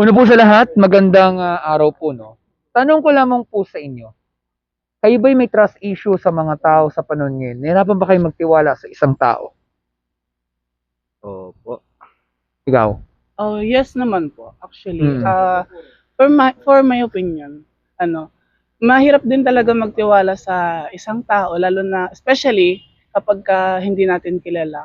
Una po sa lahat, magandang araw po, no? Tanong ko lamang po sa inyo, kayo ba'y may trust issue sa mga tao sa panahon ngayon? Nahirapan ba kayo magtiwala sa isang tao? Opo. Ikaw? Oh, yes naman po. Actually, Mm. for my opinion, mahirap din talaga magtiwala sa isang tao lalo na especially kapag hindi natin kilala,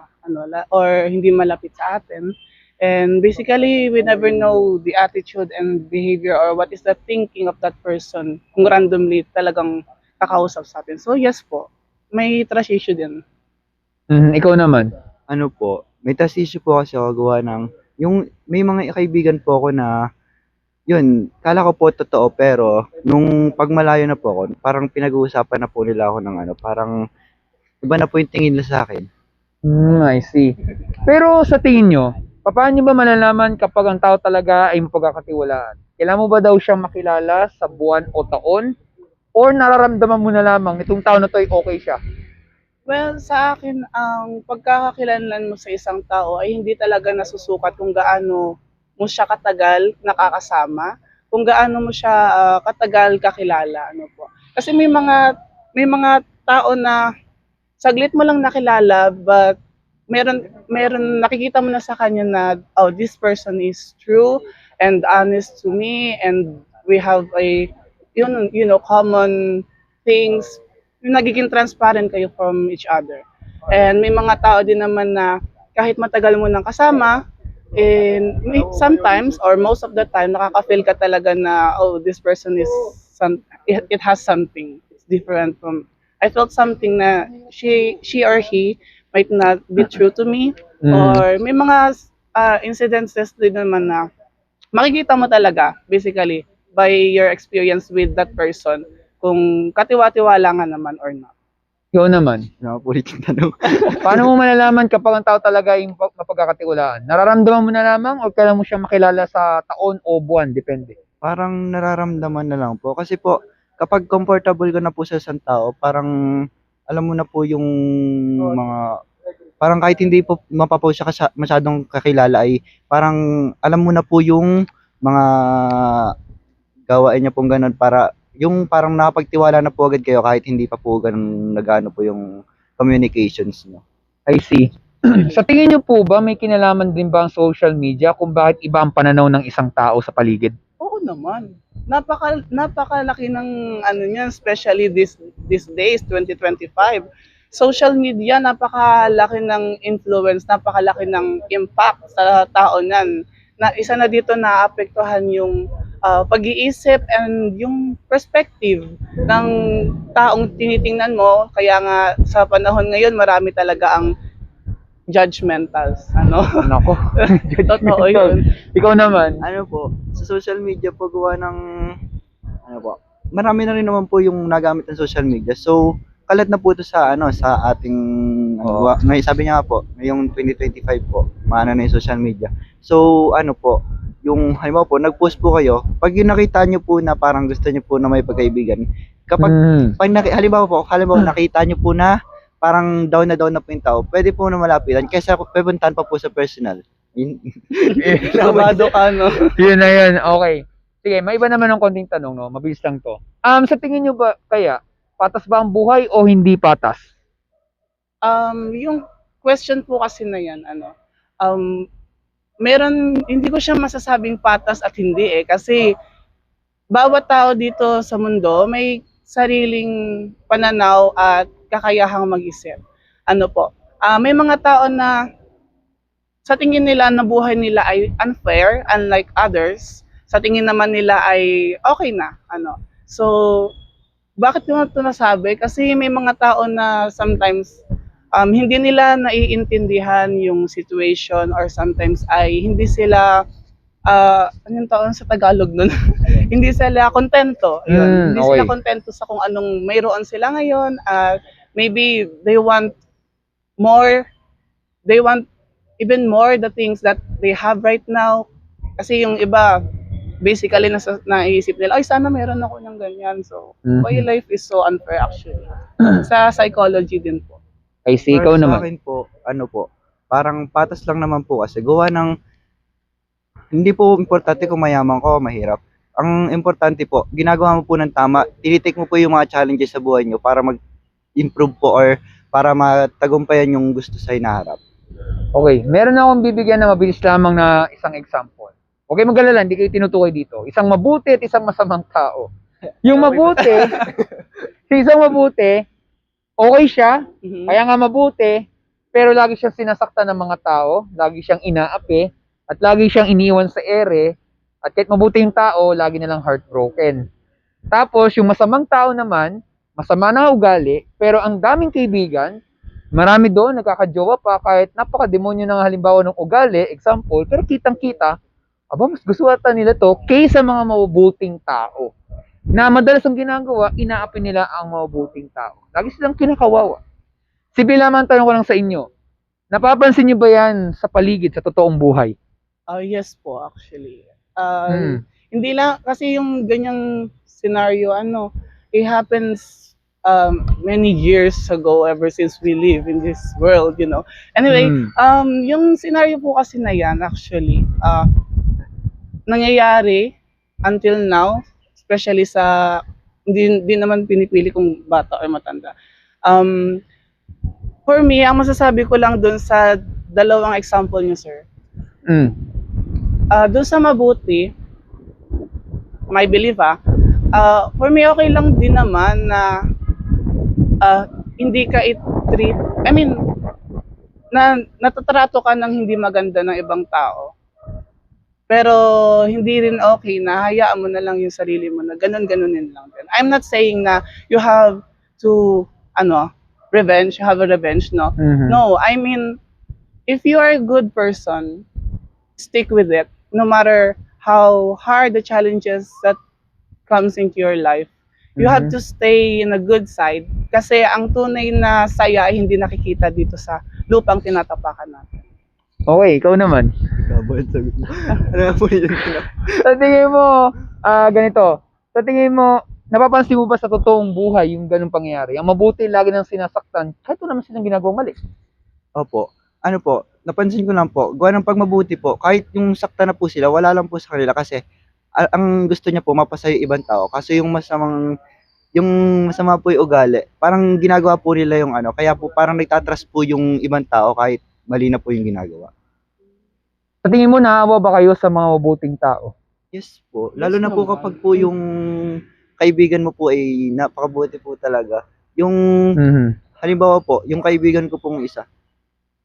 or hindi malapit sa atin. And basically, we never know the attitude and behavior or what is the thinking of that person kung randomly talagang kakausap sa atin. So yes po, may trust issue din. Ikaw naman? Ano po, may trust issue po kasi ako gawa ng yung may mga kaibigan po ako na yun, kala ko po totoo pero nung pagmalayo na po ako, parang pinag-uusapan na po nila ako ng parang iba na po yung tingin nila sa akin. I see. Pero sa tingin nyo, paano ba malalaman kapag ang tao talaga ay mapagkakatiwalaan? Kailangan mo ba daw siyang makilala sa buwan o taon? Or nararamdaman mo na lamang itong tao na to ay okay siya? Well, sa akin, ang pagkakakilanlan mo sa isang tao ay hindi talaga nasusukat kung gaano mo siya katagal nakakasama, kung gaano mo siya katagal kakilala, ano po. Kasi may mga tao na saglit mo lang nakilala but meron nakikita mo na sa kanya na oh, this person is true and honest to me and we have a common things, nagiging transparent kayo from each other. And may mga tao din naman na kahit matagal mo nang kasama, and sometimes or most of the time nakaka-feel ka talaga na oh, this person is it has something. It's different from I felt something na she or he might not be true to me, or may mga incidences din naman na makikita mo talaga basically by your experience with that person kung katiwa-tiwala nga naman or not. Ikaw naman? Nakulit yung tanong. Paano mo malalaman kapag ang tao talaga ay mapagkakatiwalaan? Nararamdaman mo na lamang o kailangan mo siya makilala sa taon o buwan? Depende. Parang nararamdaman na lang po kasi po kapag comfortable ka na po sa isang tao, parang alam mo na po yung mga parang kahit hindi po mapapost siya masyadong kakilala ay parang alam mo na po yung mga gawain niya pong ganun para yung parang nakapagtiwala na po agad kayo kahit hindi pa po ganun nagano po yung communications niyo. I see. Sa tingin niyo po ba may kinalaman din ba ang social media kung bakit iba ang pananaw ng isang tao sa paligid? Oo naman. Napakalaki ng niyan, especially these days 2025. Social media napakalaki ng influence, napakalaki ng impact sa tao niyan. Na isa na dito naapektuhan yung pag-iisip and yung perspective ng taong tinitingnan mo. Kaya nga sa panahon ngayon marami talaga ang judgmentals, Nako. Totoo yun. Ikaw naman? Ano po, sa social media po gawa ng ano po, marami na rin naman po yung nagamit ng social media. So, kalat na po ito sa sa ating Oo. may sabi niya nga po, ngayong 2025 po, maano na yung social media. So, ano po, yung halimbawa po, nag-post po kayo, pag yung nakita niyo po na parang gusto niyo po na may pagkaibigan, kapag halimbawa nakita niyo po na parang down na po yung tao, pwede po na malapitan kaysa pupuntahan pa po sa personal. Kabado ka, no? Yun na yun. Okay. Sige, may iba naman ng konting tanong, no? Mabilis lang to. Sa tingin nyo ba, kaya, patas ba ang buhay o hindi patas? Yung question po kasi na yan, hindi ko siya masasabing patas at hindi kasi bawat tao dito sa mundo may sariling pananaw at kakayahang mag-isip. May mga tao na sa tingin nila na buhay nila ay unfair, unlike others. Sa tingin naman nila ay okay na, So, bakit ko ito nasabi? Kasi may mga tao na sometimes hindi nila naiintindihan yung situation or sometimes ay hindi sila anong tawag sa Tagalog nun? Hindi sila kontento. Yun. Hindi sila Okay. kontento sa kung anong mayroon sila ngayon. Maybe they want more, they want even more the things that they have right now. Kasi yung iba, basically naisip nila, ay sana meron ako ng ganyan. So, why life is so unfair actually. Sa psychology din po. I see, ikaw Sa naman. akin po, ano po, parang patas lang naman po kasi gawa ng hindi po importante kung mayaman ka o mahirap. Ang importante po, ginagawa mo po ng tama, tinitik mo po yung mga challenges sa buhay nyo para mag-improve po or para matagumpayan yung gusto sa hinaharap. Okay, meron akong bibigyan na mabilis lamang na isang example. Okay, mag-alala, hindi kayo tinutukoy dito. Isang mabuti at isang masamang tao. Yung mabuti, si isang mabuti, okay siya, Mhm. kaya nga mabuti, pero lagi siyang sinasaktan ng mga tao, lagi siyang inaapi, at lagi siyang iniwan sa ere, at kahit mabuti yung tao, lagi na lang heartbroken. Tapos, yung masamang tao naman, masama na ugali, pero ang daming kaibigan, marami doon, nagkakajowa pa, kahit napaka-demonyo ng halimbawa ng ugali, example, pero kitang-kita, aba, mas gusto ata nila to, kaysa mga mabubuting tao. Na madalas ang ginagawa, inaapi nila ang mabubuting tao. Lagi silang kinakawawa. Si Bilaman, tanong ko lang sa inyo, napapansin niyo ba yan sa paligid, sa totoong buhay? Yes po, actually. Hmm. Hindi lang, kasi yung ganyang scenario, it happens many years ago ever since we live in this world. Anyway, Hmm. yung scenario po kasi na yan, actually, nangyayari until now, especially sa, hindi naman pinipili kung bata or matanda. For me, ang masasabi ko lang dun sa dalawang example niyo, sir, Hmm. doon sa mabuti, my belief for me okay lang din naman na hindi ka i-treat, I mean, na natatrato ka ng hindi maganda ng ibang tao. Pero hindi rin okay na hayaan mo na lang yung sarili mo na ganun-ganunin lang din. I'm not saying na you have to, revenge, you have a revenge, no? Mhm. No, I mean, if you are a good person, stick with it, no matter how hard the challenges that comes into your life. You have Mhm. to stay in a good side kasi ang tunay na saya ay hindi nakikita dito sa lupang tinatapakan natin. Okay, ikaw naman. Gabo yung sagot mo. Ano nga po yun? Sa tingin mo, ganito, sa tingin mo, napapansin mo ba sa totoong buhay yung ganung pangyayari? Ang mabuti lagi nang sinasaktan, kahit wala naman silang ginagawang mali. Opo. Ano po, napansin ko lang po, gawa ng pagmabuti po, kahit yung sakta na po sila, wala lang po sa kanila kasi ang gusto niya po mapasaya yung ibang tao. Kasi yung masama po yung ugali, parang ginagawa po nila yung ano, kaya po parang nagtatrust po yung ibang tao kahit mali na po yung ginagawa. Sa tingin mo, naawa ba kayo sa mga mabuting tao? Yes po, Yes lalo na po naman. kapag po yung kaibigan mo po ay napakabuti po talaga. Yung Mhm. halimbawa po, yung kaibigan ko pong isa,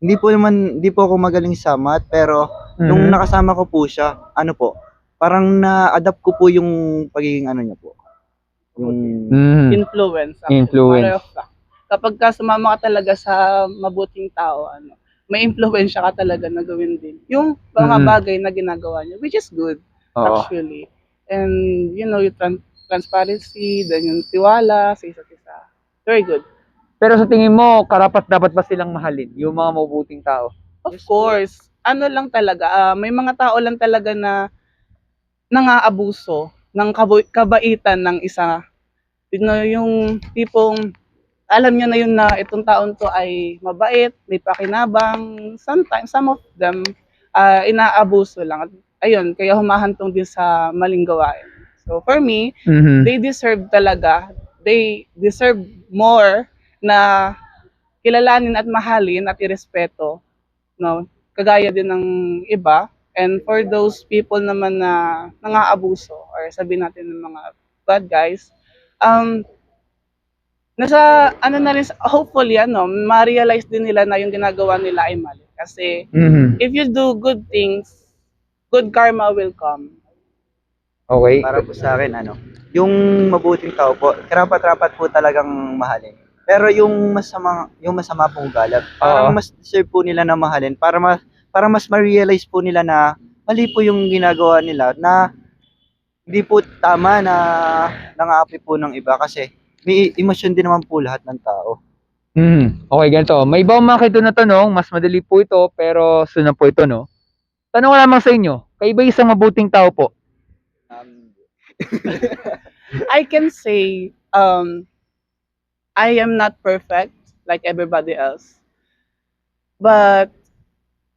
hindi po ako magaling sa math, pero nung Mhm. nakasama ko po siya, ano po, parang na-adapt ko po yung pagiging ano niya po. Yung Mhm. Influence, actually. Influence. Matter of fact. Kapag ka sumama ka talaga sa mabuting tao, may impluwensya ka talaga na gawin din yung mga Mhm. bagay na ginagawa niya, which is good, Oo. actually. And, yung transparency, then yung tiwala sa isa't isa. Very good. Pero sa tingin mo, karapat dapat ba silang mahalin, yung mga mabuting tao? Of course, ano lang talaga, may mga tao lang talaga na nang-aabuso ng kabaitan ng isa. Yung tipong alam niyo na yun na itong taon 'to ay mabait, may pakinabang, sometimes some of them, inaabuso lang at ayun, kaya humahantong din sa maling gawain. So for me, Mhm. they deserve more na kilalanin at mahalin at irespeto, no? Kagaya din ng iba. And for those people naman na nang-aabuso or sabihin natin ng mga bad guys, um, nasa ano na rin, hopefully ma-realize din nila na yung ginagawa nila ay mali. Kasi Mhm. if you do good things, good karma will come. Okay. para po sa akin, yung mabuting tao po, karapat-rapat po talagang mahalin. Pero yung masama pong galat, parang Oo. mas deserve po nila na mahalin para mas ma-realize po nila na mali po yung ginagawa nila, na hindi po tama na nang-aapi po ng iba kasi may emosyon din naman po lahat ng tao. Mhm. Okay, ganito. May iba umakit doon na tanong, mas madali po ito, pero sunod po ito, no? Tanong ko lamang sa inyo, kayo ba isang mabuting tao po? I can say, I am not perfect like everybody else. But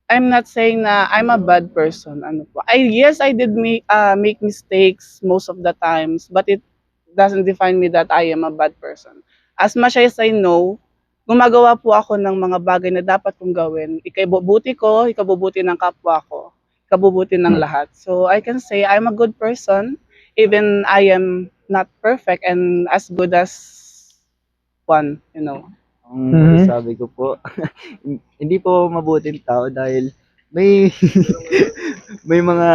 I'm not saying na I'm a bad person. Ano po. Yes, I did make mistakes most of the times, but it doesn't define me that I am a bad person. As much as I know, gumagawa po ako ng mga bagay na dapat kong gawin. Ikabubuti ko, ikabubuti ng kapwa ko, ikabubuti ng lahat. So I can say I'm a good person, even I am not perfect and as good as one, you know. Ang Mhm. masasabi ko po, hindi po mabuting tao dahil may may mga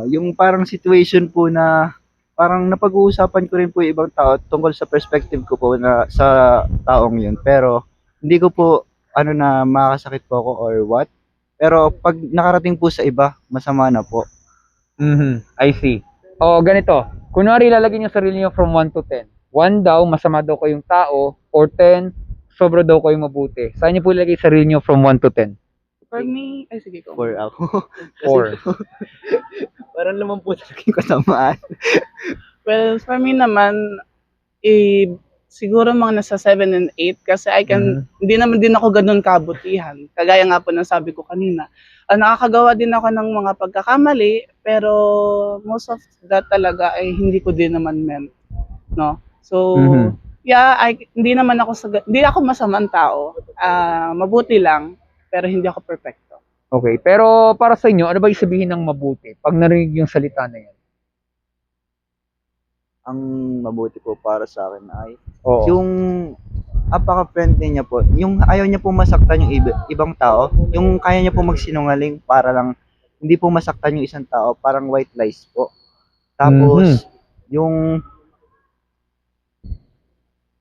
yung parang situation po na parang napag-uusapan ko rin po yung ibang tao tungkol sa perspective ko po na sa taong yun. Pero hindi ko po na makakasakit po ako or what. Pero pag nakarating po sa iba, masama na po. Mhm. I see. O, ganito. Kunwari, ilalagay niyo sarili niyo from 1 to 10. 1 daw, masama daw kayong tao, or 10, sobra daw kayong mabuti. Saan niyo po ilalagay sarili niyo from 1 to 10? For me, ay sige ko. For ako. Kasi 4. po, parang naman po talaga yung kasamaan. Well, for me naman, siguro mga nasa 7 and 8 kasi hindi naman din ako ganun kabutihan. Kagaya nga po ng sabi ko kanina. Nakakagawa din ako ng mga pagkakamali, pero most of that talaga ay hindi ko din naman meant, no? So, Mhm. yeah, hindi ako masamang tao. Mabuti lang, pero hindi ako perfecto. Okay. Pero para sa inyo, ano ba yung sabihin ng mabuti pag narinig yung salita na yan? Ang mabuti po para sa akin ay Oo. yung apaka-friendly niya po. Yung ayaw niya po masaktan yung ibang tao. Yung kaya niya po magsinungaling para lang hindi po masaktan yung isang tao. Parang white lies po. Tapos, yung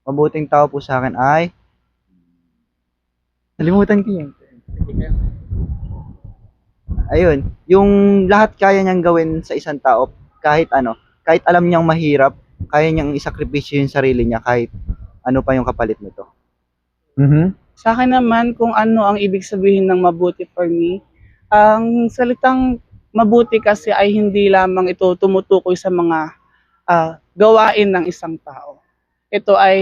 mabuting tao po sa akin ay nalimutan ko yun. Ayun, yung lahat kaya niyang gawin sa isang tao kahit kahit alam niyang mahirap, kaya niyang isakripisyo yung sarili niya kahit ano pa yung kapalit nito. Mhm. Sa akin naman, kung ano ang ibig sabihin ng mabuti for me, ang salitang mabuti kasi ay hindi lamang ito tumutukoy sa mga gawain ng isang tao. Ito ay,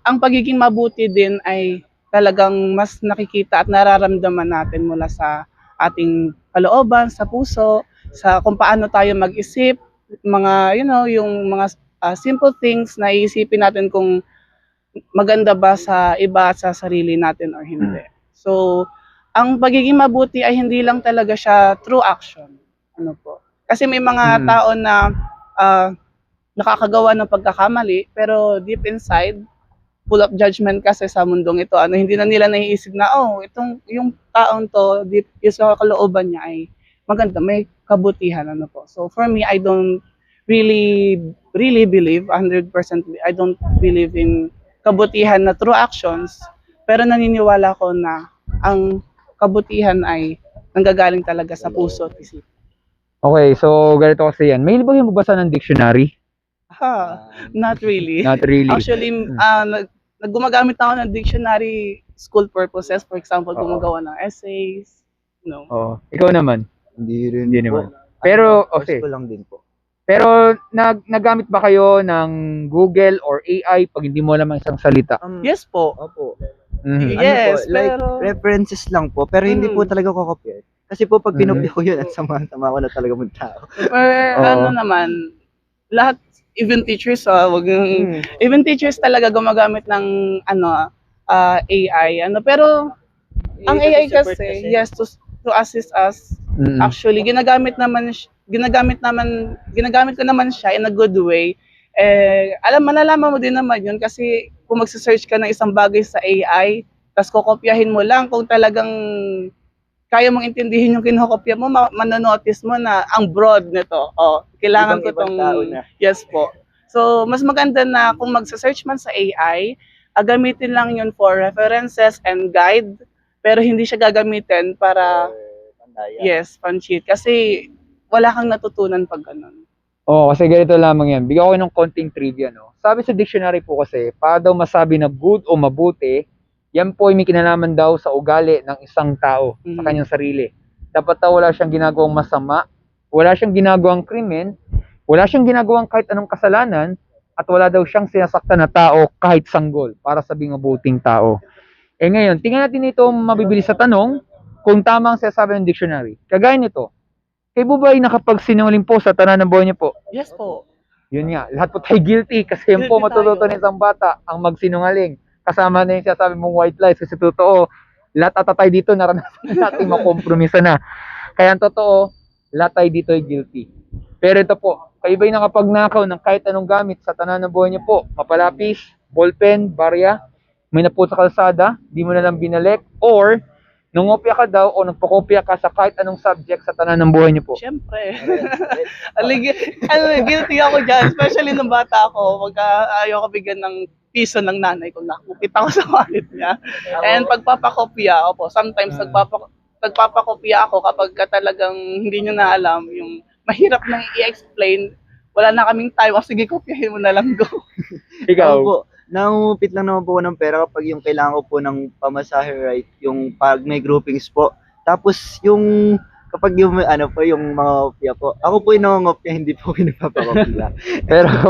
ang pagiging mabuti din ay talagang mas nakikita at nararamdaman natin mula sa ating kalooban, sa puso, sa kung paano tayo mag-isip, mga, yung mga simple things na iisipin natin kung maganda ba sa iba at sa sarili natin or hindi. So, ang pagiging mabuti ay hindi lang talaga siya through action. Ano po? Kasi may mga tao na nakakagawa ng pagkakamali, pero deep inside, full of judgment kasi sa mundong ito. Hindi na nila naiisip na, yung taong to, deep yung sa kalooban niya ay maganda, may kabutihan. Ano po. So, for me, I don't really believe, 100%, I don't believe in kabutihan na through actions, pero naniniwala ko na ang kabutihan ay nanggagaling talaga sa puso at isip. Okay, so ganito kasi yan. May ba yung magbasa ng dictionary? Not really. Not really. Actually, gumagamit ako ng dictionary school purposes. For example, Oo. gumagawa ng essays. No. Oo. Ikaw naman. Hindi rin Hindi po. naman. Pero, course okay. ko lang din po. Pero nagamit ba kayo ng Google or AI pag hindi mo alam ang isang salita? Yes po. Opo. Mhm. Yes, like pero- references lang po, pero hindi po talaga ko copy. Kasi po pag pinopya ko yun, at sama-sama ko na talaga mong tao. Oo. Ano naman, lahat, even teachers, even teachers talaga gumagamit ng AI. Pero ang AI kasi, yes, to assist us. Mhm. Actually, ginagamit ko naman siya in a good way. Malalaman mo din naman yun kasi kung magse-search ka ng isang bagay sa AI, tapos kokopyahin mo lang kung talagang kaya mong intindihin yung kinokopya mo, manonotice mo na ang broad nito. Kailangan ko Ibang tong, tao na. yes po. So, mas maganda na kung magse-search man sa AI, gamitin lang yun for references and guide, pero hindi siya gagamitin para, yes, pan-cheat. Kasi wala kang natutunan pag ganun. Oo, kasi ganito lamang yan. Bigyan ko kayo ng konting trivia, no? Sabi sa dictionary po kasi, para daw masabi na good o mabuti, yan po ay may kinalaman daw sa ugali ng isang tao, sa Mhm. kanyang sarili. Dapat daw wala siyang ginagawang masama, wala siyang ginagawang krimen, wala siyang ginagawang kahit anong kasalanan, at wala daw siyang sinasaktan na tao kahit sanggol para sabing mabuting tao. Ngayon, tingnan natin ito mabibilis sa tanong. kung tama ang sinasabi ng dictionary. Kagaya nito, kayo po ba ay nakapagsinungaling po sa tanan ng buhay niyo po? Yes po. Yun nga, lahat po tayo guilty kasi yun po Guilty matututo tayo. ng isang bata ang magsinungaling. Kasama na yung sinasabi mong white lies kasi totoo, lahat ata tayo dito naranasan natin makompromisa na. Kaya ang totoo, lahat tayo dito ay guilty. Pero ito po, kayo ba'y nakapagnakaw ng kahit anong gamit sa tanan ng buhay niyo po? Mapalapis, ballpen, barya, may napo sa kalsada, di mo na lang binalik, or nungopya ka daw o nagpakopya ka sa kahit anong subject sa tanan ng buhay niyo po. Siyempre. Guilty ako dyan, especially nung bata ako, pagka ayaw ko bigyan ng piso ng nanay ko, nakupit ako sa wallet niya. And pagpapakopya, opo, sometimes nagpapakopya ako kapag talagang hindi nyo na alam, yung mahirap nang i-explain, wala na kaming time, o sige, kopyahin mo na lang go. Ikaw, Ako po, nangungupit lang naman po ako ng pera kapag yung kailangan ko po ng pamasahe, right? Yung pag may groupings po. Tapos yung kapag yung ano po, yung mga kopya po. Ako po yung nangungupya, hindi po pinapapakopya.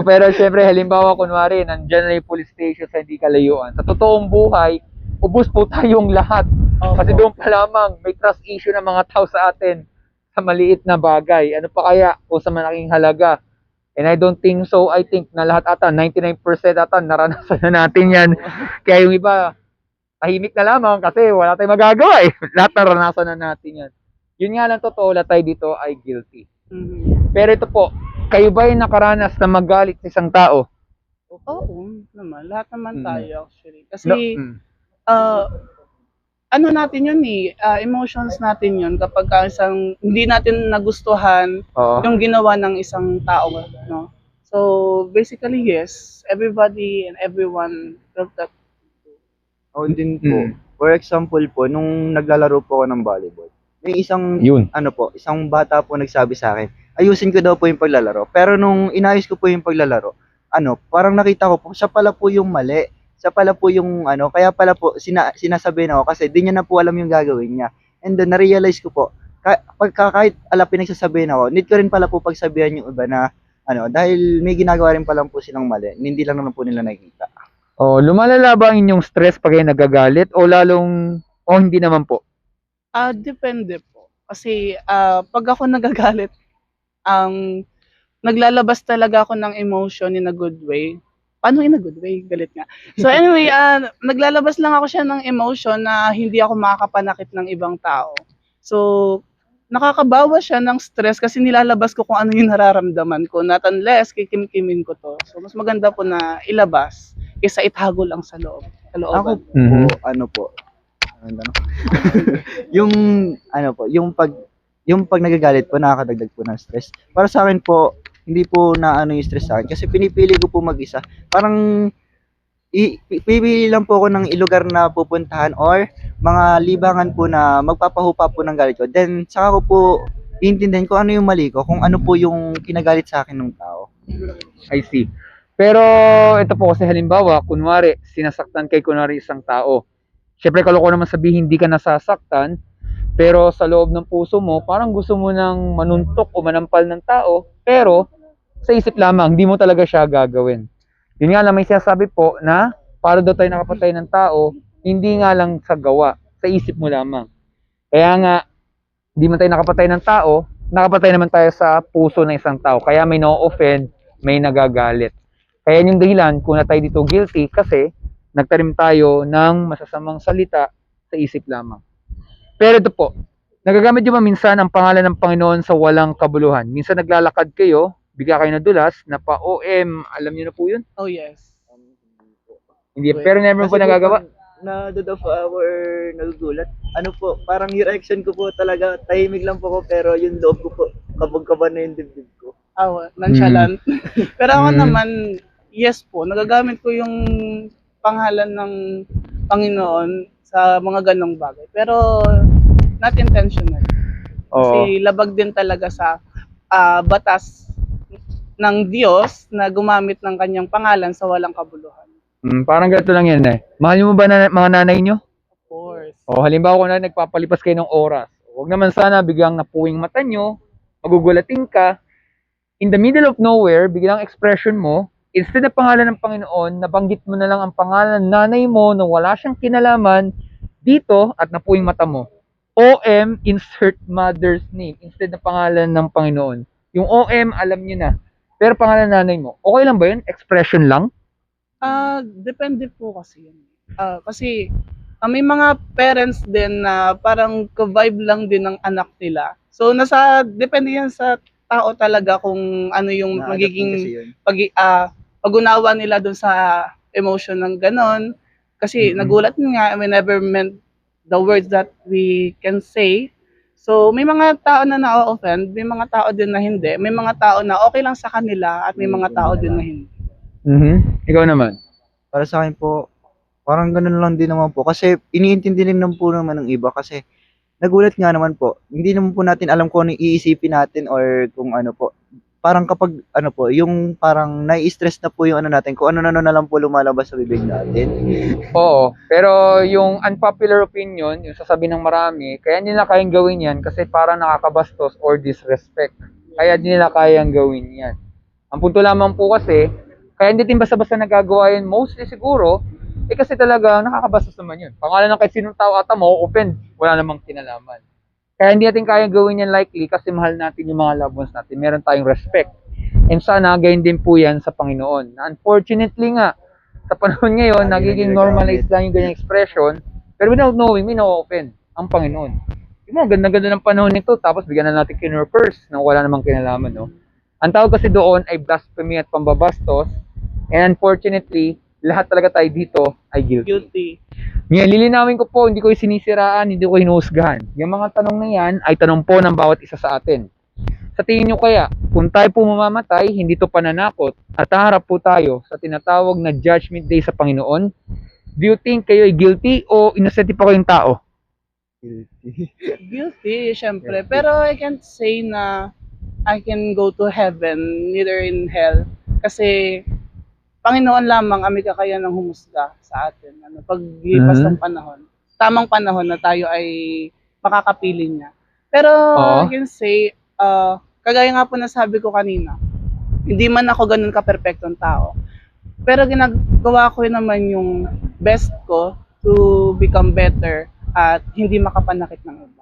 pero syempre, halimbawa, kunwari, nandyan na yung police station sa hindi kalayuan. Sa totoong buhay, ubus po tayong lahat. Kasi doon pa lamang, may trust issue ng mga tao sa atin sa maliit na bagay. Ano pa kaya o sa malaking halaga? And I don't think so. I think na lahat ata, 99% ata, naranasan na natin yan. Kaya yung iba, tahimik na lamang kasi wala tayong magagawa eh. Lahat naranasan na natin yan. Yun nga lang totoo, lahat tayo dito ay guilty. Mhm. Pero ito po, kayo ba yung nakaranas na magalit sa isang tao? Oo naman, lahat naman Mm. tayo actually. Kasi, No, ano natin yun emotions natin yun kapag isang hindi natin nagustuhan Oo. yung ginawa ng isang tao, no? So, basically, yes, everybody and everyone felt that. Ako din po. Mm. For example po, nung naglalaro po ako ng volleyball, may isang Yun. isang bata po nagsabi sa akin, ayusin ko daw po yung paglalaro. Pero nung inayos ko po yung paglalaro, parang nakita ko po, siya pala po yung mali. Siya pala po yung kaya pala po sinasabihan ako kasi di niya na po alam yung gagawin niya. And then na-realize ko po, kahit pinagsasabihan ako, need ko rin pala po pagsabihan yung iba na dahil may ginagawa rin pala po silang mali, hindi lang naman po nila nakikita. Oh, lumalala ba ang inyong stress pag kayo nagagalit o lalong hindi naman po? Depende po. Kasi pag ako nagagalit, naglalabas talaga ako ng emotion in a good way. Paano in a good way? Galit nga. So anyway, naglalabas lang ako siya ng emotion na hindi ako makakapanakit ng ibang tao. So, nakakabawas siya ng stress kasi nilalabas ko kung ano yung nararamdaman ko. Not unless kikimkimin ko to. So, mas maganda po na ilabas kaysa itago lang sa loob. Sa Ako looban. po, Mhm. yung pag nagagalit po nakakadagdag po ng stress. Para sa akin po, hindi po na yung stress sa akin kasi pinipili ko po mag-isa. Parang pipili lang po ako ng lugar na pupuntahan or mga libangan po na magpapahupa po ng galit ko. Then saka ko po iintindihan ko ano yung mali ko, kung ano po yung kinagalit sa akin ng tao. I see. Pero ito po kasi halimbawa, kunwari, sinasaktan kay kunwari isang tao. Siyempre, kaloko naman sabihin hindi ka nasasaktan, pero sa loob ng puso mo, parang gusto mo nang manuntok o manampal ng tao, pero sa isip lamang, hindi mo talaga siya gagawin. Yun nga lang, may sinasabi po na para daw tayo nakapatay ng tao, hindi nga lang sa gawa, sa isip mo lamang. Kaya nga, hindi man tayo nakapatay ng tao, nakapatay naman tayo sa puso ng isang tao. Kaya may no-offend, may nagagalit. Kaya yung dahilan kung na tayo dito guilty kasi nagtarim tayo ng masasamang salita sa isip lamang. Pero ito po, nagagamit nyo ba minsan ang pangalan ng Panginoon sa walang kabuluhan? Minsan naglalakad kayo, bigla kayo nadulas, na pa-OM, alam nyo na po yun? Oh yes. Hindi, pero never po nagagawa. Na do the flower, nagugulat. Parang yung reaction ko po talaga, tahimik lang po ko pero yung loob ko po, kabog-kaba na yung dibdib ko. Nonchalant. Pero ako Mm. naman, yes po, nagagamit ko yung pangalan ng Panginoon sa mga ganong bagay. Pero not intentional. Oo. Kasi labag din talaga sa batas ng Diyos na gumamit ng kanyang pangalan sa walang kabuluhan. Parang ganito lang yan eh. Mahal mo ba mga nanay nyo? Of course. O halimbawa kung na nagpapalipas kayo ng oras, huwag naman sana biglang napuwing mata nyo, magugulating ka, in the middle of nowhere, biglang expression mo, instead na pangalan ng Panginoon, nabanggit mo na lang ang pangalan ng nanay mo na wala siyang kinalaman dito at napuwing mata mo. OM, insert mother's name instead na pangalan ng Panginoon. Yung OM, alam nyo na. Pero pangalan ng nanay mo, okay lang ba yun? Expression lang? Depende po kasi yun. Kasi may mga parents din na parang ka-vibe lang din ng anak nila. So depende yan sa tao talaga kung ano yung Na-adapt din kasi magiging yun. pag-unawa nila dun sa emotion ng ganon. Kasi Mhm. nagulat nga, we never meant the words that we can say. So may mga tao na na-offend, may mga tao din na hindi. May mga tao na okay lang sa kanila at may mga tao din na hindi. Ikaw naman. Para sa akin po, parang ganun lang din naman po. Kasi iniintindi din naman po naman ng iba. Kasi nagulat nga naman po. Hindi naman po natin alam kung ano yung iisipin natin or kung ano po. Parang kapag ano po, yung parang nai-stress na po yung ano natin, kung ano na lang po lumalabas sa bibig natin. Oo, pero yung unpopular opinion, yung sasabihin ng marami, kaya nila kayang gawin yan kasi parang nakakabastos or disrespect. Kaya di nila kayang gawin yan. Ang punto lamang po kasi, kaya hindi din basta-basta nagagawa yan, mostly siguro, kasi talaga nakakabastos naman yun. Pangalan ng kahit sinong tao ata mo, open, wala namang kinalaman. Kaya hindi natin kaya gawin yan likely kasi mahal natin yung mga loved ones natin. Meron tayong respect. And sana, gayon din po yan sa Panginoon. Unfortunately nga, sa panahon ngayon, Lagi nagiging na normalized ginagamit. lang yung ganyang expression, pero without knowing, may na-open ang Panginoon. Yung mga ganda-ganda ng panahon nito, tapos bigyan na natin kinurpers na wala namang kinalaman, no? Ang tawag kasi doon ay blasphemy at pambabastos, and unfortunately, lahat talaga tayo dito ay guilty. Guilty. Ngayon, lilinawin ko po, hindi ko sinisiraan, hindi ko hinuhusgahan. Yung mga tanong na yan ay tanong po ng bawat isa sa atin. Sa tingin nyo kaya, kung tayo po mamamatay, hindi to pananakot, at haharap po tayo sa tinatawag na Judgment Day sa Panginoon, do you think kayo ay guilty o innocent pa kayong tao? Guilty, syempre. Pero I can't say na I can go to heaven, neither in hell. Kasi Panginoon lamang ang may kakayahan ng humusga sa atin. Paglipas ng panahon. Tamang panahon na tayo ay makakapiling niya. Pero Oo. I can say, kagaya nga po na sabi ko kanina, hindi man ako ganun ka-perfectong tao. Pero ginagawa ko naman yung best ko to become better at hindi makapanakit ng iba.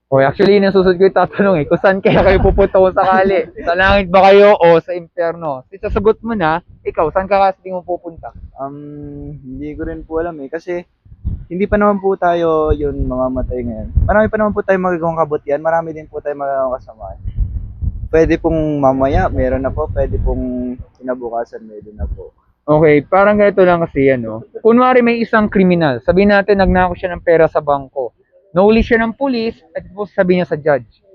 Okay, actually, yun ang susunod ko yung tatanong kung saan kaya kayo pupunta kung sakali? Sa langit ba kayo o sa impyerno? Sasagot mo na, ikaw, saan ka kasi mo pupunta? Hindi ko rin po alam eh. Kasi hindi pa naman po tayo yun mamamatay ngayon. Marami pa naman po tayo magagawang kabutihan. Marami din po tayo magagawang kasamaan. Pwede pong mamaya, meron na po. Pwede pong kinabukasan, meron na po. Okay, parang ganito lang kasi yan, no? Kunwari may isang kriminal, sabihin natin nagnako siya ng pera sa bangko. Nahuli siya ng pulis at po sabihin niya sa judge.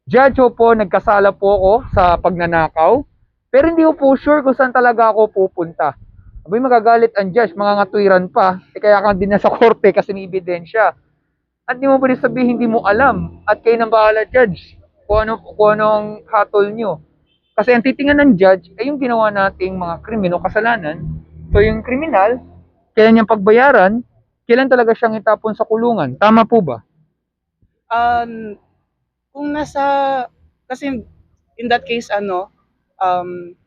Judge po, nagkasala po ako sa pagnanakaw, pero hindi ko po sure kung saan talaga ako pupunta. Abay, magagalit ang judge, mangangatwiran pa, kaya ka din na sa korte kasi may ebidensya. At di mo pwede sabihin hindi mo alam at kayo nang bahala judge kung anong hatol nyo. Kasi ang titingnan ng judge ay yung ginawa nating mga krimen o kasalanan. So yung kriminal, kailan niyang pagbayaran, kailan talaga siyang itapon sa kulungan. Tama po ba? Kung kasi in that case,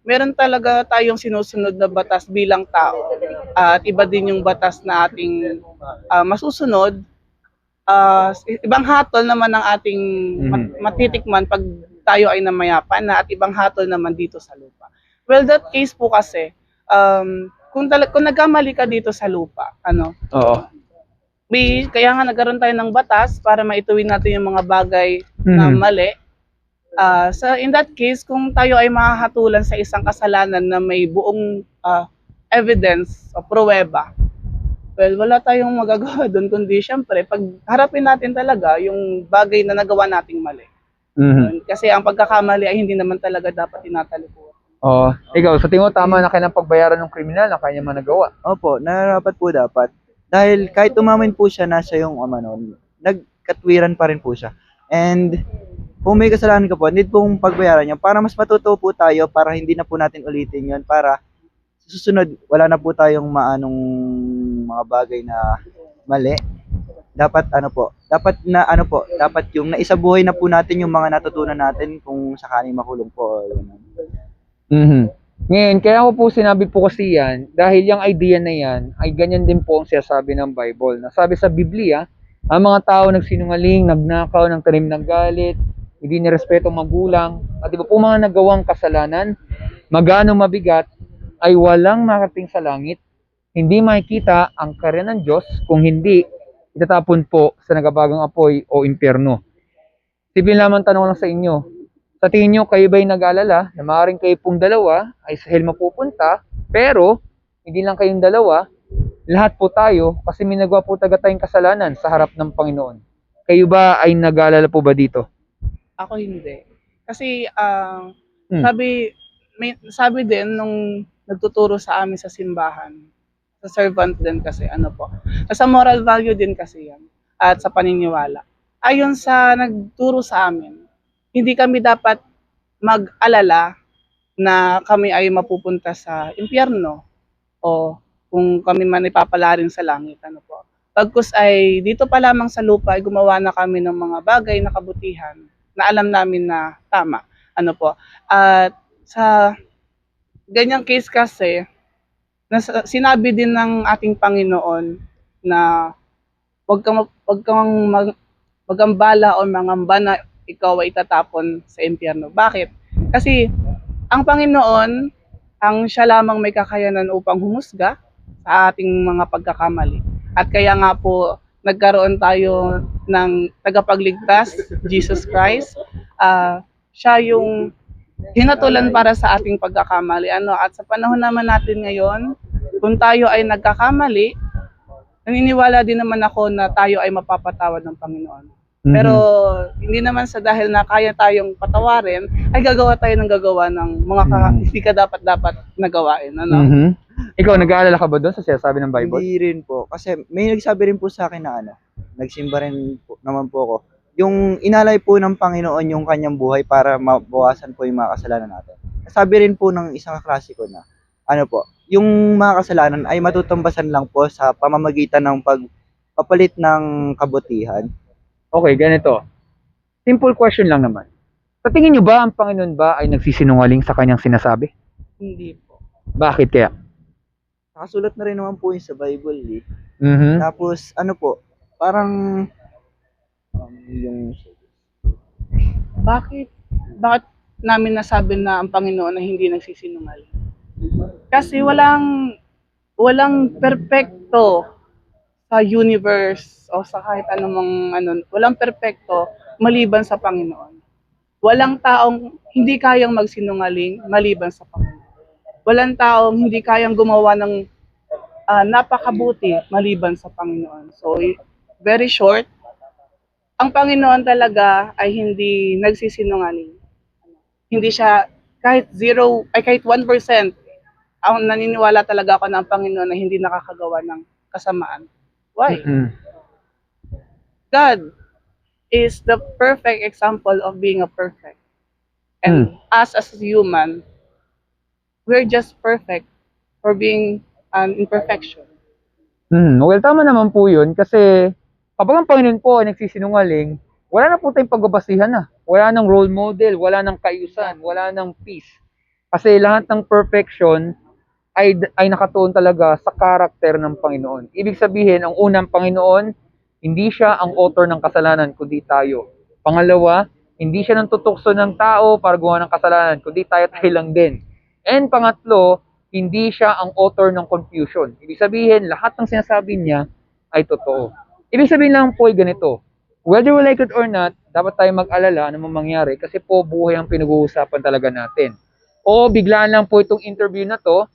meron talaga tayong sinusunod na batas bilang tao. At iba din yung batas na ating masusunod. Ibang hatol naman ng ating matitikman pag tayo ay namayapan na at ibang hatol naman dito sa lupa. Well, that case po kasi, kung nagkamali ka dito sa lupa, Oo. kaya nga nagkaroon tayo ng batas para maituwid natin yung mga bagay na mali. In that case, kung tayo ay mahahatulan sa isang kasalanan na may buong evidence o pruweba, well, wala tayong magagawa doon kundi syempre, pag harapin natin talaga yung bagay na nagawa nating mali. Kasi ang pagkakamali ay hindi naman talaga dapat tinatalikuran. Oh, ikaw, sa tingin mo tama na kailang pagbayaran ng kriminal na kanya managawa? Opo, nararapat po dapat. Dahil kahit umamin po siya na siya yung noon, nagkatwiran pa rin po siya. And kung may kasalanan ka po, hindi pong pagbayaran niya para mas matuto po tayo para hindi na po natin ulitin yun para sa susunod wala na po tayong maanong mga bagay na mali. Dapat dapat yung naisabuhay na po natin yung mga natutunan natin kung sakaling makulong po. Ngayon, kaya ko po sinabi po kasi yan, dahil yung idea na yan, ay ganyan din po ang sinasabi ng Bible. Nasabi sa Biblia, Ang mga tao nagsinungaling, nagnakaw ng tanim ng galit, hindi nirespeto ang magulang, at iba po mga nagawang kasalanan, magano mabigat, ay walang marating sa langit, hindi makikita ang karya ng Diyos kung hindi itatapon po sa nagabagang apoy o impyerno. Simple lamang tanong lang sa inyo, sa tingin nyo kayo ba'y nag-alala na maaaring kayo pong dalawa ay sa hell mapupunta, pero hindi lang kayong dalawa, lahat po tayo kasi may nagawa po taga tayong kasalanan sa harap ng Panginoon. Kayo ba ay nag-aalala po ba dito? Ako hindi. Kasi Hmm. sabi din nung nagtuturo sa amin sa simbahan, sa servant din kasi ano po. Sa moral value din kasi yan at sa paniniwala. Ayon sa nagturo sa amin, hindi kami dapat mag-alala na kami ay mapupunta sa impyerno o kung kami man ipapala rin sa langit. Ano po. Pagkus ay dito pa lamang sa lupa ay gumawa na kami ng mga bagay na kabutihan na alam namin na tama. Ano po. At sa ganyang case kasi, sinabi din ng ating Panginoon na wag kang magambala o mangamba na ikaw ay itatapon sa impyerno. Bakit? Kasi ang Panginoon, ang siya lamang may kakayanan upang humusga sa ating mga pagkakamali. At kaya nga po, nagkaroon tayo ng tagapagligtas, Jesus Christ. Siya yung hinatulan para sa ating pagkakamali. At sa panahon naman natin ngayon, kung tayo ay nagkakamali, naniniwala din naman ako na tayo ay mapapatawad ng Panginoon. Pero hindi naman sa dahil na kaya tayong patawarin, ay gagawa tayo ng gagawa ng mga hindi ka dapat nagawain. Mhm. Ikaw, nag-aalala ka ba doon sa sinasabi ng Bible? Hindi rin po. Kasi may nagsabi rin po sa akin na nagsimba rin po, naman po ako. Yung inalay po ng Panginoon yung kanyang buhay para mabawasan po yung mga kasalanan natin. Sabi rin po ng isang kaklase ko na, yung mga kasalanan ay matutumbasan lang po sa pamamagitan ng pagpapalit ng kabutihan. Okay, ganito. Simple question lang naman. Sa tingin nyo ba, ang Panginoon ba ay nagsisinungaling sa kanyang sinasabi? Hindi po. Bakit kaya? Nakasulat na rin naman po yun sa Bible eh. Mhm. Tapos parang yung Bakit namin nasabi na ang Panginoon ay hindi nagsisinungaling? Kasi walang perpekto sa universe o sa kahit anumang walang perpekto maliban sa Panginoon. Walang taong hindi kayang magsinungaling maliban sa Panginoon. Walang taong hindi kayang gumawa ng napakabuti maliban sa Panginoon. So, very short, ang Panginoon talaga ay hindi nagsisinungaling. Hindi siya kahit 1%, ang naniniwala talaga ako na ang Panginoon na hindi nakakagawa ng kasamaan. Why? Mhm. God is the perfect example of being a perfect. And us as a human, we're just perfect for being an imperfection. Well, tama naman po yun kasi kapag ang Panginoon po ay nagsisinungaling, wala na po tayong pagbabasihan na. Wala nang role model, wala nang kaayusan, wala nang peace. Kasi lahat ng perfection ay nakatuon talaga sa karakter ng Panginoon. Ibig sabihin, ang unang Panginoon, hindi siya ang author ng kasalanan, kundi tayo. Pangalawa, hindi siya nang tutukso ng tao para gumawa ng kasalanan, kundi tayo lang din. And pangatlo, hindi siya ang author ng confusion. Ibig sabihin, lahat ng sinasabi niya ay totoo. Ibig sabihin lang po ay ganito, whether we like it or not, dapat tayo mag-alala ano mangyari kasi po buhay ang pinag-uusapan talaga natin. O biglaan lang po itong interview na to,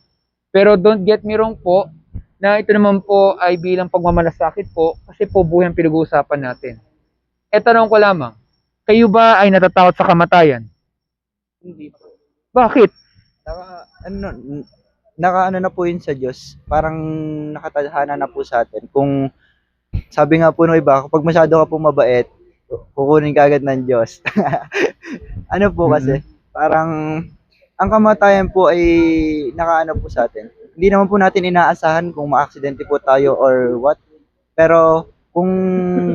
pero don't get me wrong po, na ito naman po ay bilang pagmamalasakit po kasi po buhay ang pinag-uusapan natin. E tanong ko lamang, kayo ba ay natatakot sa kamatayan? Hindi po. Bakit? Naka na po yun sa Diyos. Parang nakatadhana na po sa atin. Kung sabi nga po ng iba, kapag masyado ka po mabait, kukunin ka agad ng Diyos. Kasi, parang ang kamatayan po ay nakaano po sa atin. Hindi naman po natin inaasahan kung ma-aksidente po tayo or what. Pero kung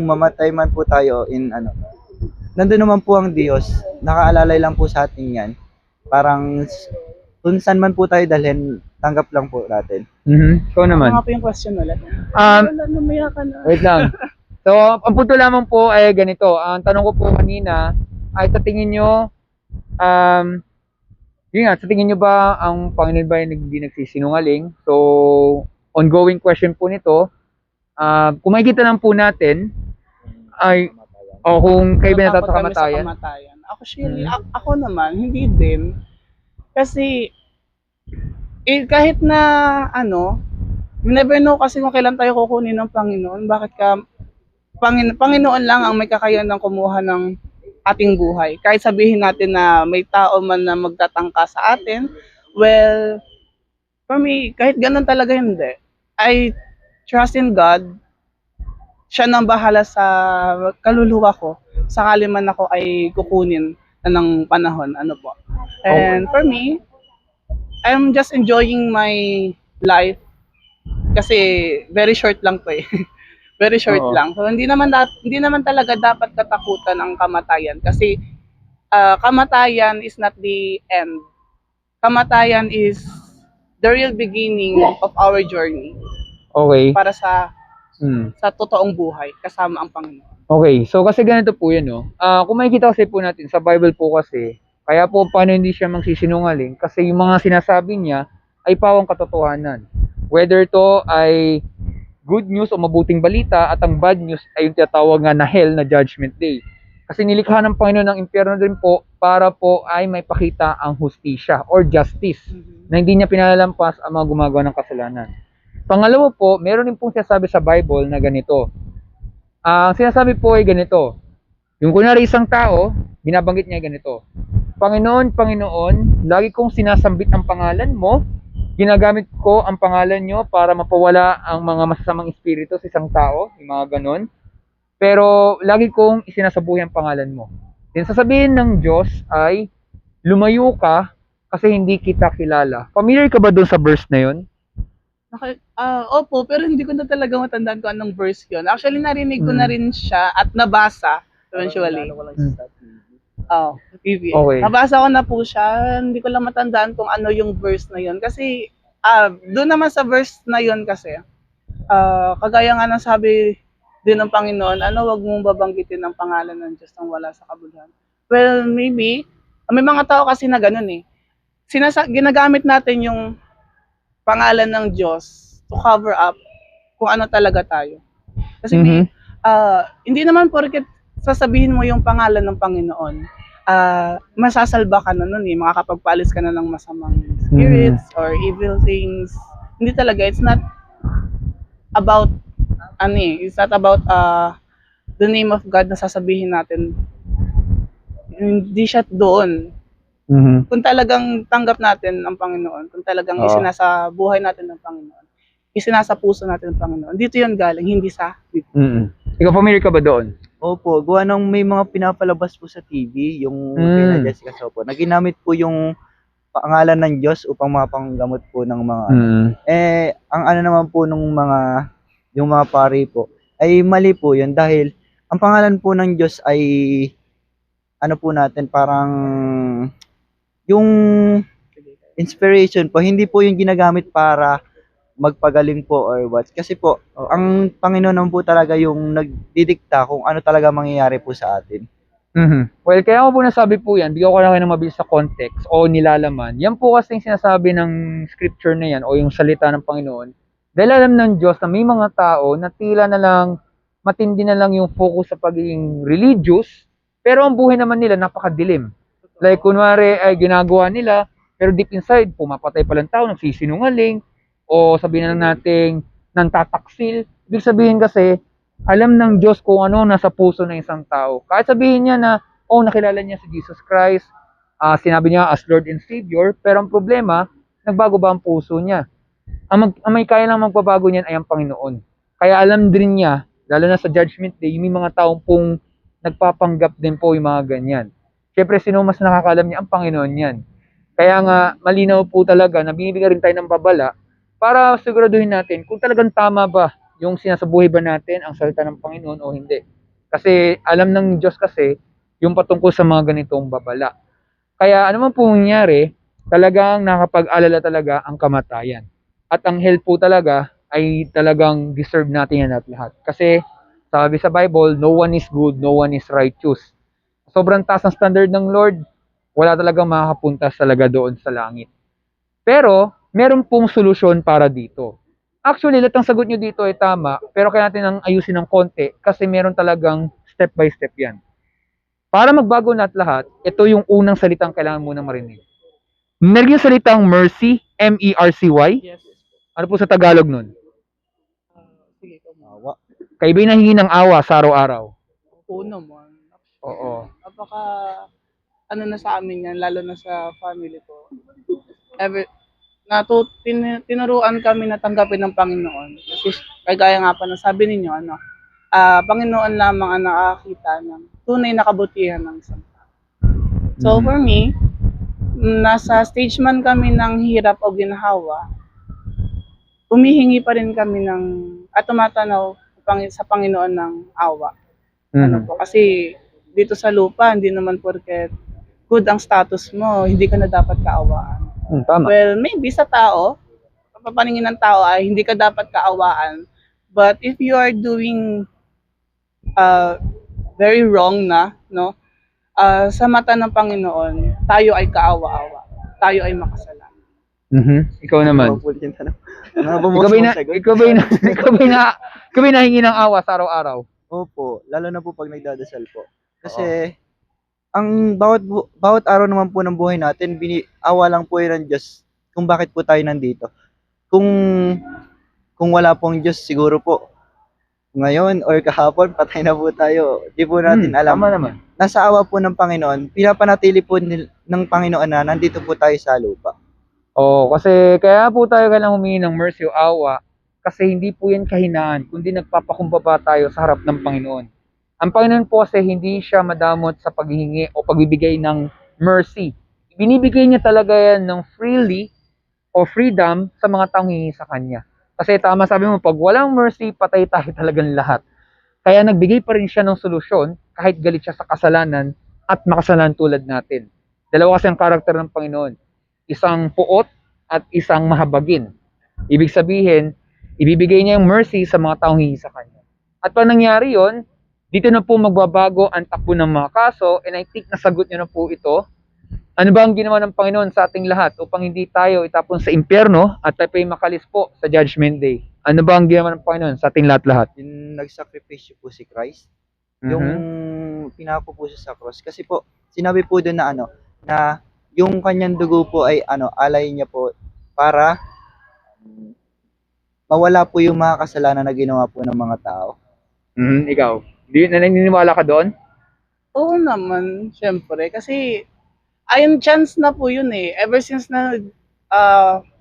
mamatay man po tayo nandun naman po ang Diyos. Nakaalalay lang po sa atin yan. Parang kung saan man po tayo dalhin, tanggap lang po natin. Ikaw naman. Ano nga po yung question ulit? Um, Wala, namaya ka na. Wait lang. So, ang punto lamang po ay ganito. Ang tanong ko po kanina ay sa tingin nyo, um, yun nga, sa tingin nyo ba ang Panginoon ba ay hindi nagsisinungaling? So, ongoing question po nito. Kung makikita lang po natin, ay, o kung kayo ba Natatakot kami sa natatamatayan? kamatayan. Actually, ako naman, hindi din. Kasi, kahit na, you never know kasi kung kailan tayo kukunin ng Panginoon. Bakit ka, Panginoon lang ang may kakayahan kumuha ng ating buhay. Kahit sabihin natin na may tao man na magtatangka sa atin, well, for me, kahit ganun talaga hindi. I trust in God. Siya nang bahala sa kaluluwa ko. Sakali man ako ay kukunin na ng panahon. Ano po. And for me, I'm just enjoying my life kasi very short lang to eh. Very short Oo. lang. So hindi naman talaga dapat katakutan ang kamatayan kasi kamatayan is not the end. Kamatayan is the real beginning of our journey Okay. para sa Hmm. totoong buhay kasama ang Panginoon. Okay, so kasi ganito po yan, no? Kung makikita kasi po natin sa Bible po kasi, kaya po paano hindi siya magsisinungaling? Kasi yung mga sinasabi niya ay pawang katotohanan. Whether to ay good news o mabuting balita at ang bad news ay yung tinatawag nga na hell na judgment day. Kasi nilikha ng Panginoon ng impyerno din po para po ay may pakita ang hustisya or justice na hindi niya pinalalampas ang mga gumagawa ng kasalanan. Pangalawa po, meron din pong sinasabi sa Bible na ganito. Ang sinasabi po ay ganito. Yung kunwari isang tao, binabanggit niya ganito. Panginoon, Panginoon, lagi kong sinasambit ang pangalan mo. Ginagamit ko ang pangalan nyo para mapawala ang mga masasamang espiritu sa isang tao, yung mga ganon. Pero lagi kong isinasabuhay ang pangalan mo. Then sasabihin ng Diyos ay, lumayo ka kasi hindi kita kilala. Familiar ka ba doon sa verse na yun? Opo, pero hindi ko na talaga matandaan kung anong verse yun. Actually, narinig ko na rin siya at nabasa eventually. TV. Okay. Nabasa ko na po siya. Hindi ko lang matandaan kung ano yung verse na yun. Kasi, doon naman sa verse na yun kasi, kagaya nga ng sabi din ng Panginoon, wag mong babanggitin ang pangalan ng Diyos nang wala sa kabuluhan. Well, maybe, may mga tao kasi na ganun eh. Ginagamit natin yung pangalan ng Diyos to cover up kung ano talaga tayo. Kasi hindi naman porket sasabihin mo yung pangalan ng Panginoon, masasalba ka na nun eh, makakapagpaalis ka na ng masamang spirits or evil things. Hindi talaga, it's not about it's not about the name of God na sasabihin natin. Hindi siya doon. Kung talagang tanggap natin ang Panginoon, kung talagang isinasa buhay natin ng Panginoon, isinasa puso natin ng Panginoon, dito yun galing, hindi sa dito. Ikaw, familiar ka ba doon? Opo, gawa ng may mga pinapalabas po sa TV, yung kay Jessica Sopo, na ginamit po yung pangalan ng Diyos upang mapanggamot po ng mga ang ano naman po nung yung mga pari po, ay mali po yun dahil ang pangalan po ng Diyos ay ano po natin, parang yung inspiration po, hindi po yung ginagamit para magpagaling po or what. Kasi po, ang Panginoon naman po talaga yung nagdidikta kung ano talaga mangyayari po sa atin. Well, kaya ako po nasabi po yan, bigyan ko lang kayo ng mabilis sa context o nilalaman. Yan po kasi yung sinasabi ng scripture na yan o yung salita ng Panginoon. Dahil alam ng Diyos na may mga tao na tila na lang, matindi na lang yung focus sa pagiging religious, pero ang buhay naman nila napakadilim. Like kunwari ay ginagawa nila, pero deep inside, pumapatay palang tao, nagsisinungaling, o sabihin na lang natin, nantataksil. Ibig sabihin kasi, alam ng Diyos kung ano nasa puso ng isang tao. Kahit sabihin niya na, nakilala niya si Jesus Christ, sinabi niya as Lord and Savior, pero ang problema, nagbago ba ang puso niya? Ang may kaya lang magbabago niyan ay ang Panginoon. Kaya alam din niya, lalo na sa Judgment Day, may mga taong pong nagpapanggap din po yung mga ganyan. Siyempre, sino mas nakakalam niya? Ang Panginoon yan. Kaya nga, malinaw po talaga na binibigyan rin tayo ng babala para siguraduhin natin kung talagang tama ba yung sinasabuhay ba natin ang salita ng Panginoon o hindi. Kasi alam ng Diyos kasi yung patungkol sa mga ganitong babala. Kaya ano man po nangyari, talagang nakapag-alala talaga ang kamatayan. At ang hell po talaga ay talagang deserve natin yan at lahat. Kasi Sabi sa Bible, no one is good, no one is righteous. Sobrang taas ng standard ng Lord, wala talagang makakapunta talaga doon sa langit. Pero, meron pong solusyon para dito. Actually, lahat ng sagot nyo dito ay tama, pero kaya natin ang ayusin ng konti kasi meron talagang step by step yan. Para magbago lahat, ito yung unang salitang kailangan mo nang marinig. Narinig yung salitang mercy, M-E-R-C-Y. Yes. Ano po sa Tagalog nun? Sige, come on. Awa. Kayo ba'y nahingi ng awa sa araw-araw? Oo naman. Oo. Napaka, ano na sa amin yan, lalo na sa family ko. Tinuruan kami na tanggapin ng Panginoon. Kasi kagaya nga pa na sabi ninyo, Panginoon lamang ang nakakita ng tunay na kabutihan ng isang tao. So Mhm. for me, nasa stage man kami ng hirap o ginhawa, humihingi pa rin kami at tumatanaw sa Panginoon ng awa. Ano Mhm. po, kasi dito sa lupa, hindi naman porket good ang status mo, hindi ka na dapat kaawaan. Tama. Well, maybe sa tao, papaningin ng tao ay hindi ka dapat kaawaan. But if you are doing very wrong na, no? Sa mata ng Panginoon, tayo ay kaawa-awa. Tayo ay makasalanan. Ikaw naman. Ulitin tanong. Ano ba mo Ikaw ba'y na, sumasagot? ikaw ba'y na, ikaw ba'y nahingi ng awa sa araw-araw? Opo, lalo na po pag nagdadasal po. Kasi ang bawat araw naman po ng buhay natin, awa lang po yun ng Diyos kung bakit po tayo nandito. Kung wala pong Diyos, siguro po ngayon or kahapon patay na po tayo. Di po natin alam. Tama naman. Nasa awa po ng Panginoon, pinapanatili po ng Panginoon na nandito po tayo sa lupa. Oo, kasi kaya po tayo kailangang humingi ng mercy o awa kasi hindi po yan kahinaan, kundi nagpapakumbaba tayo sa harap ng Panginoon. Ang Panginoon po kasi hindi siya madamot sa paghihingi o pagbibigay ng mercy. Binibigay niya talaga yan ng freely o freedom sa mga taong hihingi sa Kanya. Kasi tama sabi mo, pag walang mercy, patay tayo talagang lahat. Kaya nagbigay pa rin siya ng solusyon kahit galit siya sa kasalanan at makasalanan tulad natin. Dalawa kasi ang karakter ng Panginoon. Isang puot at isang mahabagin. Ibig sabihin, ibibigay niya yung mercy sa mga taong hihingi sa Kanya. At pag nangyari yon, dito na po magbabago ang takbo ng mga kaso, and I think nasagot niyo na po ito. Ano ba ang ginawa ng Panginoon sa ating lahat upang hindi tayo itapon sa impyerno at tayo ay makalis po sa Judgment Day? Ano ba ang ginawa ng Panginoon sa ating lahat-lahat? Yung nagsakripisyo po si Christ, yung pinako po siya sa cross. Kasi po, sinabi po doon na yung kanyang dugo po ay alay niya po para mawala po yung mga kasalanan na ginawa po ng mga tao. Ikaw, naniniwala ka doon? Oo naman, syempre. Kasi, ayun, chance na po yun eh. Ever since na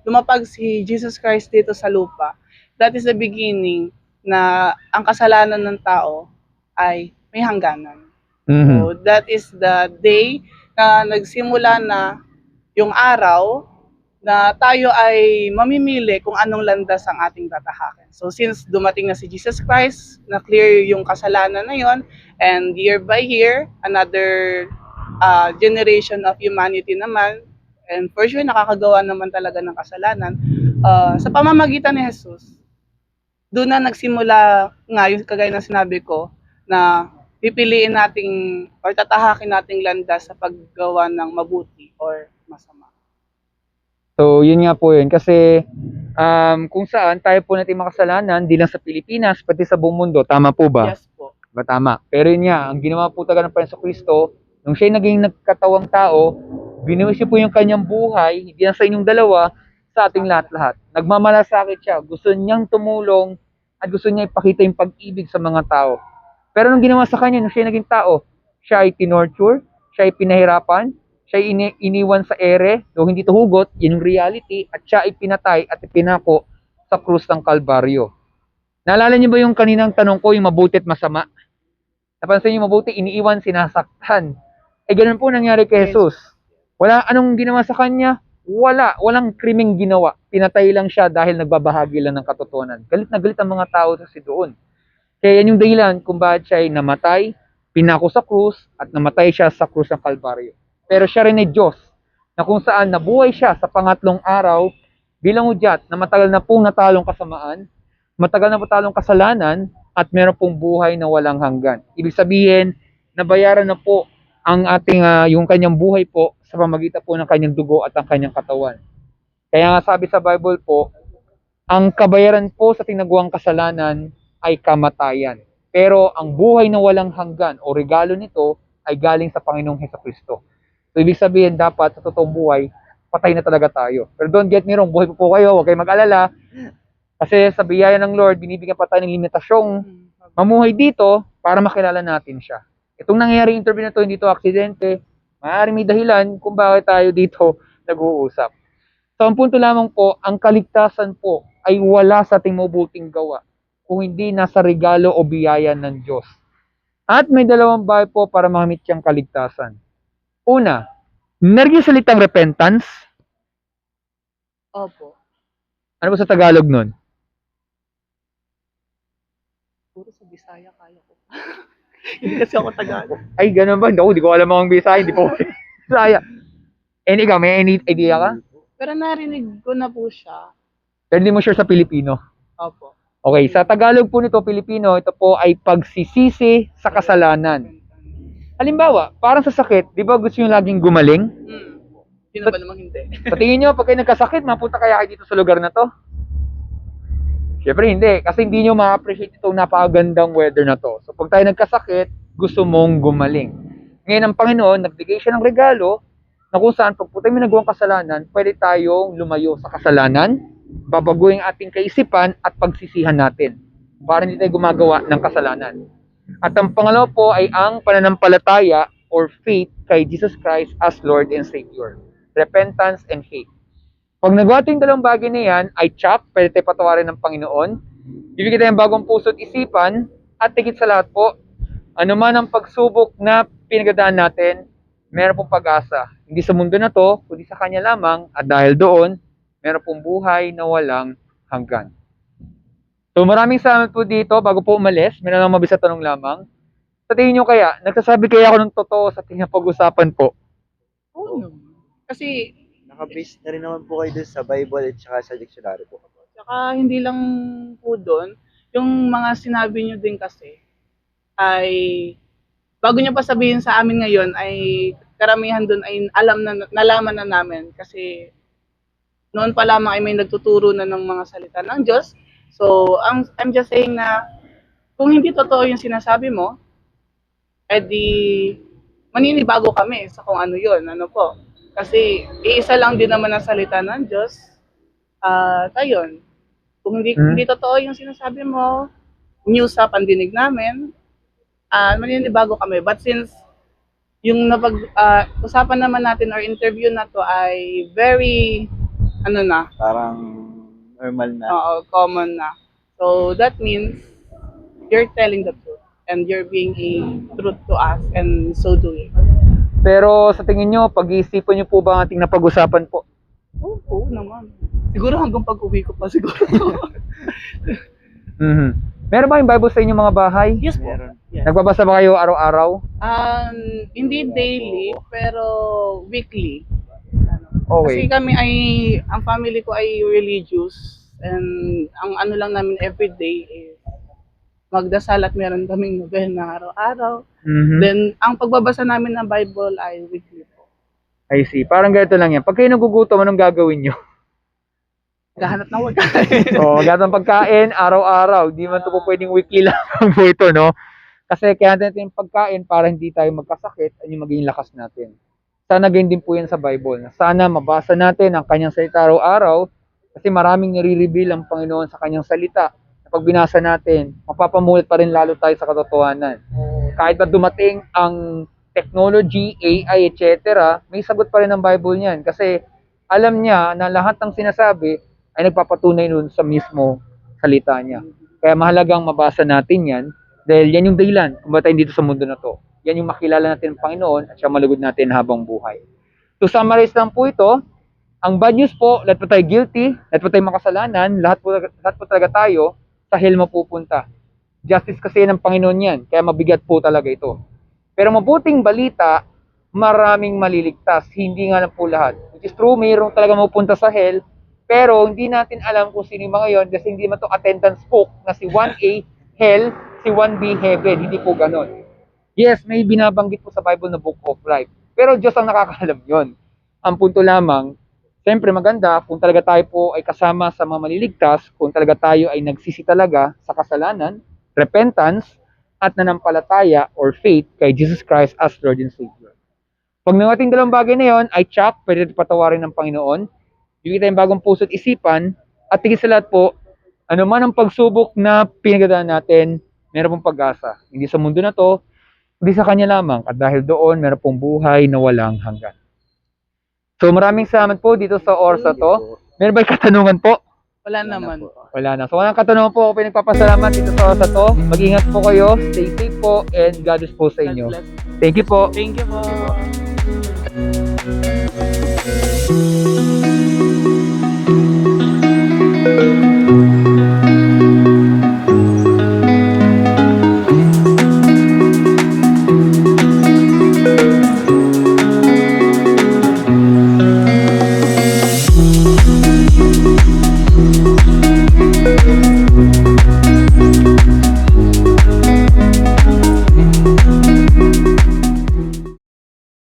lumapag si Jesus Christ dito sa lupa, that is the beginning na ang kasalanan ng tao ay may hangganan. So, that is the day na nagsimula na yung araw na tayo ay mamimili kung anong landas ang ating tatahakin. So, since dumating na si Jesus Christ, na clear yung kasalanan na yon, and year by year, another generation of humanity naman, and for sure, nakakagawa naman talaga ng kasalanan, sa pamamagitan ni Jesus, doon na nagsimula nga yung kagaya ng sinabi ko, na pipiliin nating or tatahakin nating landas sa paggawa ng mabuti or masama. So, yun nga po yun. Kasi kung saan tayo po natin makasalanan, di lang sa Pilipinas, pati sa buong mundo. Tama po ba? Yes po. Ba tama? Pero yun nga, ang ginawa po talaga ng Panginoon Kristo, nung siya'y naging nagkatawang tao, binuwis niya po yung kanyang buhay, hindi lang sa inyong dalawa, sa ating lahat-lahat. Nagmamalasakit siya. Gusto niyang tumulong at gusto niya ipakita yung pag-ibig sa mga tao. Pero nung ginawa sa kanya, nung siya naging tao, siya ay tinorture, siya ay pinahirapan, siya ay iniwan sa ere, so hindi to hugot, yun yung reality, at siya ay pinatay at ipinako sa krus ng Kalbaryo. Naalala niyo ba yung kaninang tanong ko, yung mabuti at masama? Napansin niyo mabuti, iniiwan, sinasaktan. Ganun po nangyari kay Jesus. Wala anong ginawa sa kanya? Walang krimeng ginawa. Pinatay lang siya dahil nagbabahagi lang ng katotohanan. Galit na galit ang mga tao kasi doon. Kaya yan yung dahilan kung bakit siya ay namatay, pinako sa krus, at namatay siya sa krus ng Kalbaryo. Pero siya rin ay Diyos, na kung saan nabuhay siya sa pangatlong araw bilang hudyat na matagal na pong natalong kasamaan, matagal na po talong kasalanan, at meron pong buhay na walang hanggan. Ibig sabihin, nabayaran na po ang ating yung kanyang buhay po sa pamagitan po ng kanyang dugo at ang kanyang katawan. Kaya nga sabi sa Bible po, ang kabayaran po sa tinagawang kasalanan ay kamatayan. Pero ang buhay na walang hanggan o regalo nito ay galing sa Panginoong Hesukristo. So ibig sabihin dapat sa totoong buhay, patay na talaga tayo. Pero don't get me wrong, buhay po kayo, huwag kayong mag-alala. Kasi sa biyaya ng Lord, binibigyan pa tayo ng limitasyong mamuhay dito para makilala natin siya. Itong nangyayaring interview na to, hindi to aksidente. Maaaring may dahilan kung bakit tayo dito nag-uusap. So ang punto lamang po, ang kaligtasan po ay wala sa ating mabuting gawa kung hindi nasa regalo o biyaya ng Diyos. At may dalawang bagay po para makamit siyang kaligtasan. Una, narinig yung salitang repentance. Opo. Ano ba sa Tagalog nun? Puro sa Bisaya kaya ko. Hindi kasi ako Tagalog. Ay, ganun ba? Hindi ko alam ang Bisaya, hindi po Bisaya. And ikaw, may any idea ka? Pero narinig ko na po siya. Pero hindi mo sure sa Pilipino. Opo. Okay, sa Tagalog po nito, Pilipino, ito po ay pagsisisi sa kasalanan. Halimbawa, parang sa sakit, di ba gusto nyo laging gumaling? Sino ba namang hindi? Sa tingin nyo, pag kayo nagkasakit, mapunta kaya kayo dito sa lugar na to? Siyempre hindi, kasi hindi nyo ma-appreciate itong napakagandang weather na to. So pag tayo nagkasakit, gusto mong gumaling. Ngayon ang Panginoon, nagbigay siya ng regalo na kung saan pag tayo may nagawang kasalanan, pwede tayong lumayo sa kasalanan, babaguhin ating kaisipan at pagsisihan natin para hindi tayo gumagawa ng kasalanan. At ang pangalawa po ay ang pananampalataya or faith kay Jesus Christ as Lord and Savior. Repentance and faith. Pag nagawa ito yung dalawang bagay na yan, ay tsak, pwede tayo patawarin ng Panginoon. Bibigyan tayo ng bagong puso at isipan, at tigit sa lahat po, anuman ang pagsubok na pinagdadaan natin, meron pong pag-asa. Hindi sa mundo na to, kundi sa Kanya lamang, at dahil doon, meron pong buhay na walang hanggan. So maraming salamat po dito. Bago po umalis, meron lang mabisa tanong lamang. Sa tingin nyo kaya, nagsasabi kaya ako ng totoo sa tingin pag-usapan po? Oo naman. Kasi, Naka-base na rin naman po kayo dun sa Bible at saka sa dictionary po. saka hindi lang po doon, yung mga sinabi nyo din kasi, ay, bago nyo pa sabihin sa amin ngayon, ay karamihan doon ay nalaman na namin. Kasi, noon pa lamang ay may nagtuturo na ng mga salita ng Diyos. So, I'm just saying na, kung hindi totoo yung sinasabi mo, edi maninibago kami sa kung ano yun, ano po. Kasi iisa lang din naman ang salita ng Diyos. Ayun. Kung hindi totoo yung sinasabi mo, news sa pandinig namin, maninibago kami. But since yung usapan naman natin or interview na to ay very, Parang normal na. common na. So that means you're telling the truth and you're being a truth to us and so doing. Pero sa tingin nyo, pag-iisipan nyo po ba ang ating napag-usapan po? Oo naman. Siguro hanggang pag-uwi ko pa siguro. Meron ba yung Bible sa inyong mga bahay? Yes po. Meron. Yes. Nagbabasa ba kayo araw-araw? Hindi daily, pero weekly. Okay. Kasi ang family ko ay religious and ang ano lang namin everyday is magdasal at meron kaming nobena araw-araw. Then, ang pagbabasa namin ng Bible ay weekly po. I see. Parang ganito lang yan. Pag kayo nagugutom, anong gagawin nyo? Gahanap ng pagkain. Maghanap ng pagkain, araw-araw. Di man ito po pwedeng weekly lang po ito, no? Kasi kaya natin yung pagkain para hindi tayo magkasakit at yung magiging lakas natin. Sana ganyan din po yan sa Bible. Sana mabasa natin ang kanyang salita araw-araw kasi maraming nire-reveal ang Panginoon sa kanyang salita. Pag binasa natin, mapapamulit pa rin lalo tayo sa katotohanan. Kahit ba dumating ang technology, AI, etc., may sagot pa rin ang Bible niyan. Kasi alam niya na lahat ng sinasabi ay nagpapatunay nun sa mismo salita niya. Kaya mahalagang mabasa natin yan dahil yan yung dahilan kung ba't tayo dito sa mundo na to. Yan yung makilala natin ng Panginoon at siya malugod natin habang buhay. To summarize lang po ito, ang bad news po, lahat po tayo guilty, lahat po tayo makasalanan, lahat po talaga tayo sa hell mapupunta. Justice kasi ng Panginoon yan, kaya mabigat po talaga ito. Pero mabuting balita, maraming maliligtas, hindi nga lang po lahat. Which is true, mayroong talaga mapupunta sa hell, pero hindi natin alam kung sino yung mga yon kasi hindi man to attendance book na si 1A, hell, si one be heaven. Hindi po ganon. Yes, may binabanggit po sa Bible na Book of Life. Pero Diyos ang nakakaalam yon. Ang punto lamang, siyempre maganda kung talaga tayo po ay kasama sa mga maliligtas, kung talaga tayo ay nagsisi talaga sa kasalanan, repentance, at nanampalataya or faith kay Jesus Christ as Lord and Savior. Pag nangating dalawang bagay na yon, ay check, pwede patawarin ng Panginoon, bigyan tayong bagong puso't isipan, at tigil sa lahat po, ano man ang pagsubok na pinagdadaan natin, meron pong pag-asa. Hindi sa mundo na to, kundi sa Kanya lamang. At dahil doon, meron pong buhay na walang hanggan. So maraming salamat po dito sa oras na to. Meron ba katanungan po? Wala naman po. Wala na. So walang katanungan po, ako pinagpapasalamat dito sa oras na to. Mag-ingat po kayo, stay safe po, and God bless po sa inyo. God bless. Thank you po. Thank you po.